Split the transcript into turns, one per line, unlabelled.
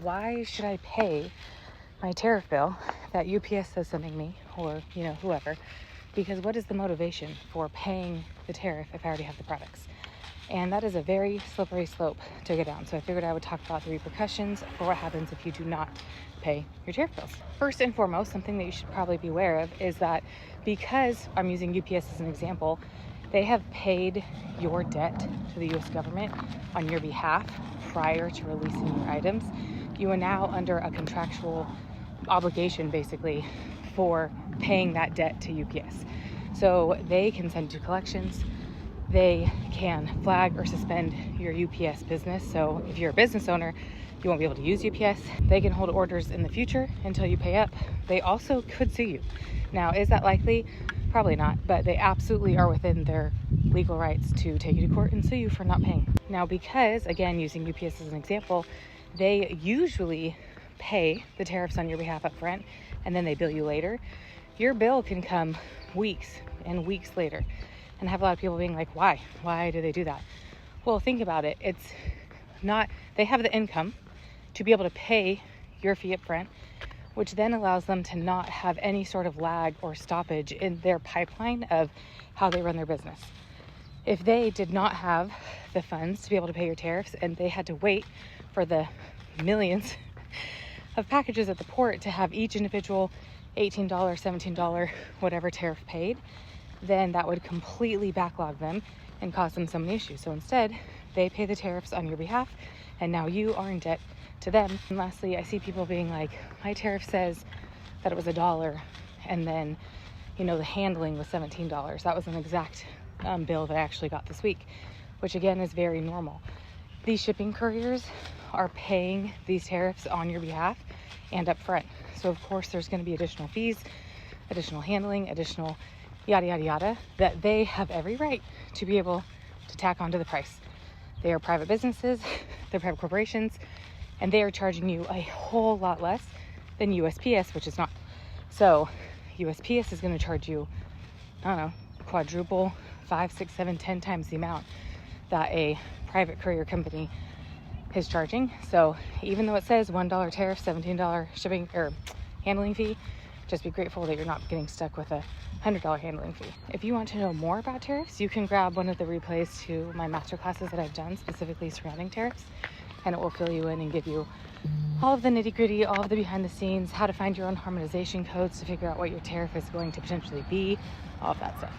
Why should I pay my tariff bill that UPS is sending me, or whoever? Because what is the motivation for paying the tariff if I already have the products? And that is a very slippery slope to go down. So I figured I would talk about the repercussions for what happens if you do not pay your tariff bills. First and foremost, something that you should probably be aware of is that because I'm using UPS as an example, they have paid your debt to the US government on your behalf prior to releasing your items. You are now under a contractual obligation, basically, for paying that debt to UPS. So they can send you to collections. They can flag or suspend your UPS business. So if you're a business owner, you won't be able to use UPS. They can hold orders in the future until you pay up. They also could sue you. Now, is that likely? Probably not, but they absolutely are within their legal rights to take you to court and sue you for not paying. Now, because, again, using UPS as an example, they usually pay the tariffs on your behalf up front and then they bill you later. Your bill can come weeks and weeks later, and have a lot of people being like, why do they do that? Well, think about it. It's not, they have the income to be able to pay your fee up front, which then allows them to not have any sort of lag or stoppage in their pipeline of how they run their business. If they did not have the funds to be able to pay your tariffs and they had to wait for the millions of packages at the port to have each individual $18, $17, whatever tariff paid, then that would completely backlog them and cause them so many issues. So instead, they pay the tariffs on your behalf, and now you are in debt to them. And lastly, I see people being like, my tariff says that it was $1, and then, the handling was $17. That was an exact bill that I actually got this week, which again is very normal. These shipping couriers are paying these tariffs on your behalf and up front. So of course there's going to be additional fees, additional handling, additional yada, yada, yada, that they have every right to be able to tack onto the price. They are private businesses, they're private corporations, and they are charging you a whole lot less than USPS, which is not. So USPS is going to charge you, quadruple, 5, 6, 7, 10 times the amount that a private courier company is charging. So even though it says $1 tariff, $17 shipping or handling fee, just be grateful that you're not getting stuck with a $100 handling fee. If you want to know more about tariffs, you can grab one of the replays to my master classes that I've done specifically surrounding tariffs, and it will fill you in and give you all of the nitty gritty, all of the behind the scenes, how to find your own harmonization codes to figure out what your tariff is going to potentially be, all of that stuff.